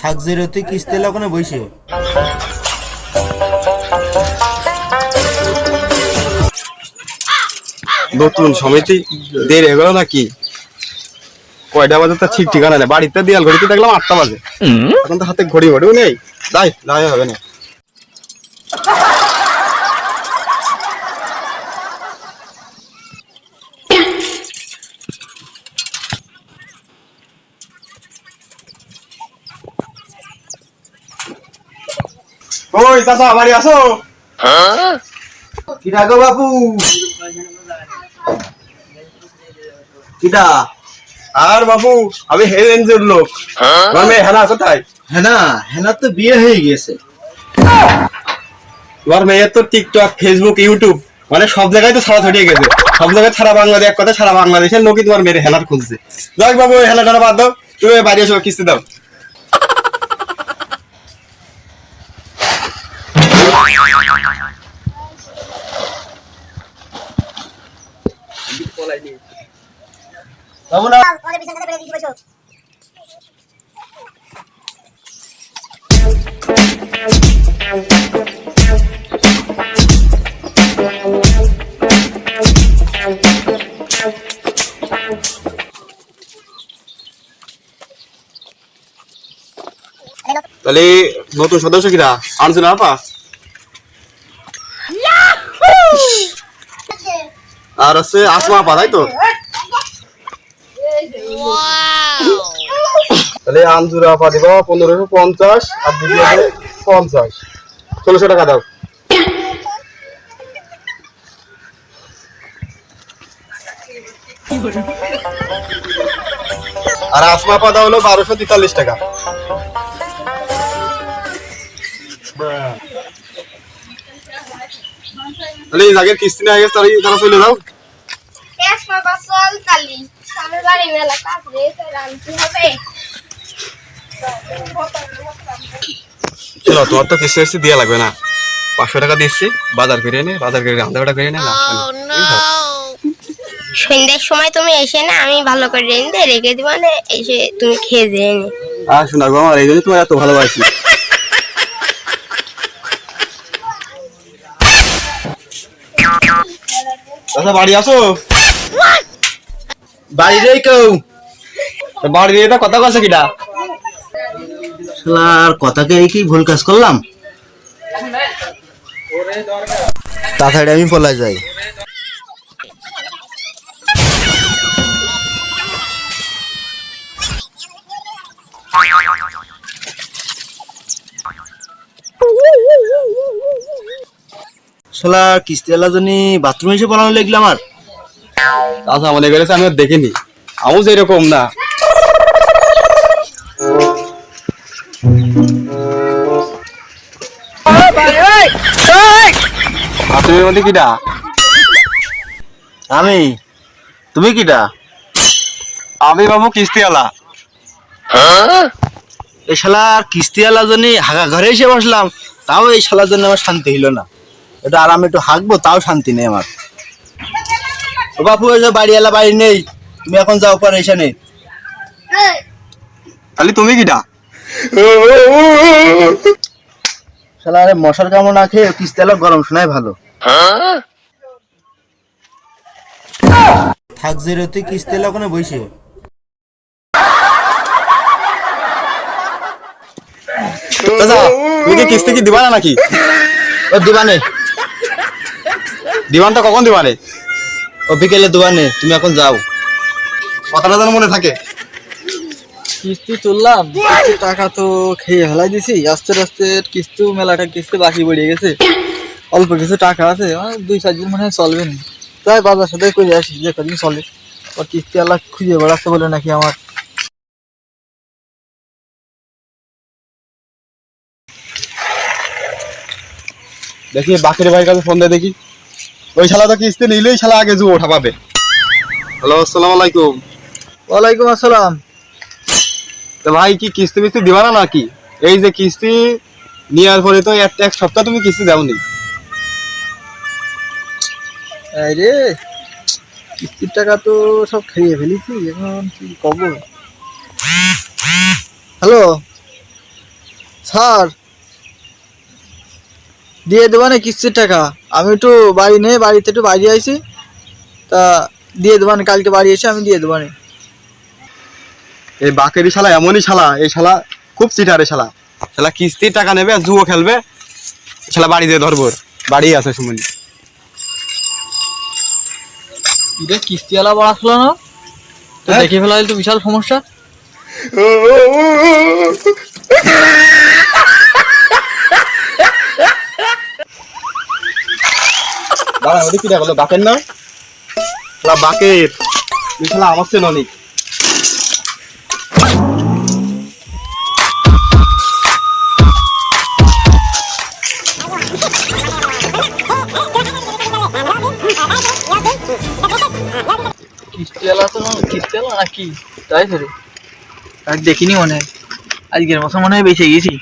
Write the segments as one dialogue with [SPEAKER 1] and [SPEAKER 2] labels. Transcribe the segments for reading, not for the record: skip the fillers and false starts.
[SPEAKER 1] থাক জিরো তুই কিস্তি লখনে বইছে
[SPEAKER 2] নতুন সমিতি দেরি হয়ে গেল নাকি? কয়টা বাজে তো ঠিক ঠিকানা নেই। বাড়িতে দিয়াল ঘড়িতে দেখলাম 8টা বাজে, এখন তো হাতে ঘড়ি ঘড়িও নেই। যাই হবে না। ওই চাচা বাড়ি আসো।
[SPEAKER 1] কিটা গো বাপু কিটা?
[SPEAKER 2] আর বাবু আমি হেরেঞ্জের লোক। আমার মেয়ে হেনা কোথায়?
[SPEAKER 1] হেনা তো বিয়ে হয়ে গেছে।
[SPEAKER 2] তোমার মেয়ে তো টিকটক, ফেসবুক, ইউটিউব মানে সব জায়গায় তো ছাড়া ছড়িয়ে গেছে। সব জায়গায় সারা বাংলাদেশ, এক কথা সারা বাংলাদেশের লোকই তোমার মেয়ের হেনার খুঁজছে। যাক বাবু হেনাটা বাদ দাও, তুমি বাড়ি এসো, কিস্তি দাও। তাহলে নতুন সদস্য কিরা আনছো না আপা? আর আছে আসমা আপা, তাই তো? তাহলে আনজুরা আপা দিব 1550 আর দিদি 50, 1600 টাকা দাও। আর আসমা আপা দাও হলো 1243 টাকা। তাহলে এই জায়গার কিস্তি না গেছে তারা চলে যাও। চলো, তোমার তো কিস্তি দেওয়া লাগবে না। 500 টাকা দিচ্ছি, বাজার করে এনে রান্না বাড়া করে এনে
[SPEAKER 3] সন্ধ্যার সময় তুমি এসে না, আমি ভালো করে রেখে দিব না, এসে তুমি খেয়ে দিয়ে নে।
[SPEAKER 2] আর শোনা গো, আমার এই জন্য তোমার এত ভালোবাসি। আচ্ছা বাড়ি আসো।
[SPEAKER 1] বাড়ি রে কেউ
[SPEAKER 2] বাড়ি দিয়ে কথা কছে কিটা?
[SPEAKER 1] শালার কথাকে কি ভুল কাজ করলাম? তাড়াতাড়ি আমি পলাই যাই। শালা কিস্তিওয়ালা জনি বাথরুমে এসে পড়ানো লাগলো আমার।
[SPEAKER 2] আচ্ছা মনে করেছে আমি দেখিনি, আমিও যেরকম না। বাথরুমের মধ্যে কিটা?
[SPEAKER 1] আমি? তুমি কিটা?
[SPEAKER 2] আমি বাবু কিস্তিওয়ালা।
[SPEAKER 1] এই শালার কিস্তিওয়ালা জনি হাগা ঘরে এসে বসলাম, তাও এই শালার জন্য আমার শান্তি হইল না। এটা আর আমি একটু হাঁকবো, তাও শান্তি নেই আমার। ও বাপু, ওই যে বাড়িওয়ালা বাড়ি নেই, তুমি এখন যাও পরে এসে নেই।
[SPEAKER 2] তাহলে তুমি কিটা?
[SPEAKER 1] শালা আরে মশার কামড় না খেয়ে কিস্তিওয়ালা গরম শোনাই ভালো। থাক জিরো তুই কিস্তিওয়ালা ওখানে বইছে।
[SPEAKER 2] দাদা তুমি কি কিস্তি কি দিবা না নাকি?
[SPEAKER 1] ও দিবানে,
[SPEAKER 2] দিবানটা কখন দিবানে?
[SPEAKER 1] ও বিকেলে দিবানে, তুমি এখন যাও।
[SPEAKER 2] কথাটা যেন মনে থাকে।
[SPEAKER 4] কিস্তি তুললাম, টাকা তো খেয়ে ফেলাই দিছি। আস্তে আস্তে কিস্তি মেলাটা কিস্তি বাকি পড়ে গেছে। অল্প কিছু টাকা আছে, 2-4 দিন মনে হয় চলবে না। তাই বাজার সাথে করে আসি, যে কদিন চলে। ওর কিস্তি আল্লাহ খুঁজে বেড়াচ্ছে বলে নাকি আমার।
[SPEAKER 2] দেখি বাকির ভাইয়ের কাছে ফোন দিয়ে দেখি। ওই শালা তো কিস্তি নিলেই শালা আগে জু ওঠা পাবে। হ্যালো, আসসালামু আলাইকুম।
[SPEAKER 4] ওয়ালাইকুম আসসালাম।
[SPEAKER 2] তো ভাই কি কিস্তি মিস্তি দিবা না নাকি? এই যে কিস্তি নেওয়ার পরে তো এক সপ্তাহ তুমি কিস্তি দাওনি।
[SPEAKER 4] রে কিস্তির টাকা তো সব খেয়ে ফেলেছি, এখন কি করবো? হ্যালো, স্যার দিয়ে দেবো না কিস্তির টাকা। আমি একটু বাড়ি নেই, বাড়িতে একটু বাড়ি আইছি, তা দিয়ে দেবো না, কালকে বাড়ি এসে আমি দিয়ে দেবো না।
[SPEAKER 2] এই বাকেরই শালা এমনই শালা, এই শালা খুব চিটারে শালা। শালা কিস্তির টাকা নেবে আর জুয়ো খেলবে, শালা বাড়ি দিয়ে ধরবো, বাড়ি আছে সুমনি।
[SPEAKER 4] এটা কিস্তিওয়ালা বড় আসলো না তো, দেখে ফেলা তো বিশাল সমস্যা।
[SPEAKER 2] দাঁড়া, ওদের কি দেখলো বাকের না, শালা বাকের, তুই শালা আমার চেন অনেক।
[SPEAKER 4] কিস্তিওয়ালা তো কিস্তিওয়ালা নাকি, তাই তো রে, আর দেখিনি মনে হয়, আজকের মতো মনে হয় বেঁচে গেছি।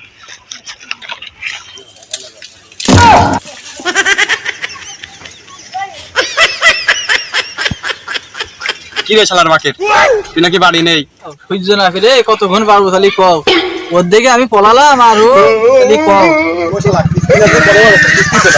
[SPEAKER 2] কি রে শালার বাকের, তুই নাকি বাড়ি নেই?
[SPEAKER 4] সহ্য না ফিরে কতক্ষণ পারবো তাহলে কও, ওর দিকে আমি পলালাম আর ও তাহলে কও।
[SPEAKER 2] ও শালা কিস্তি আছে, পরে কিস্তিতে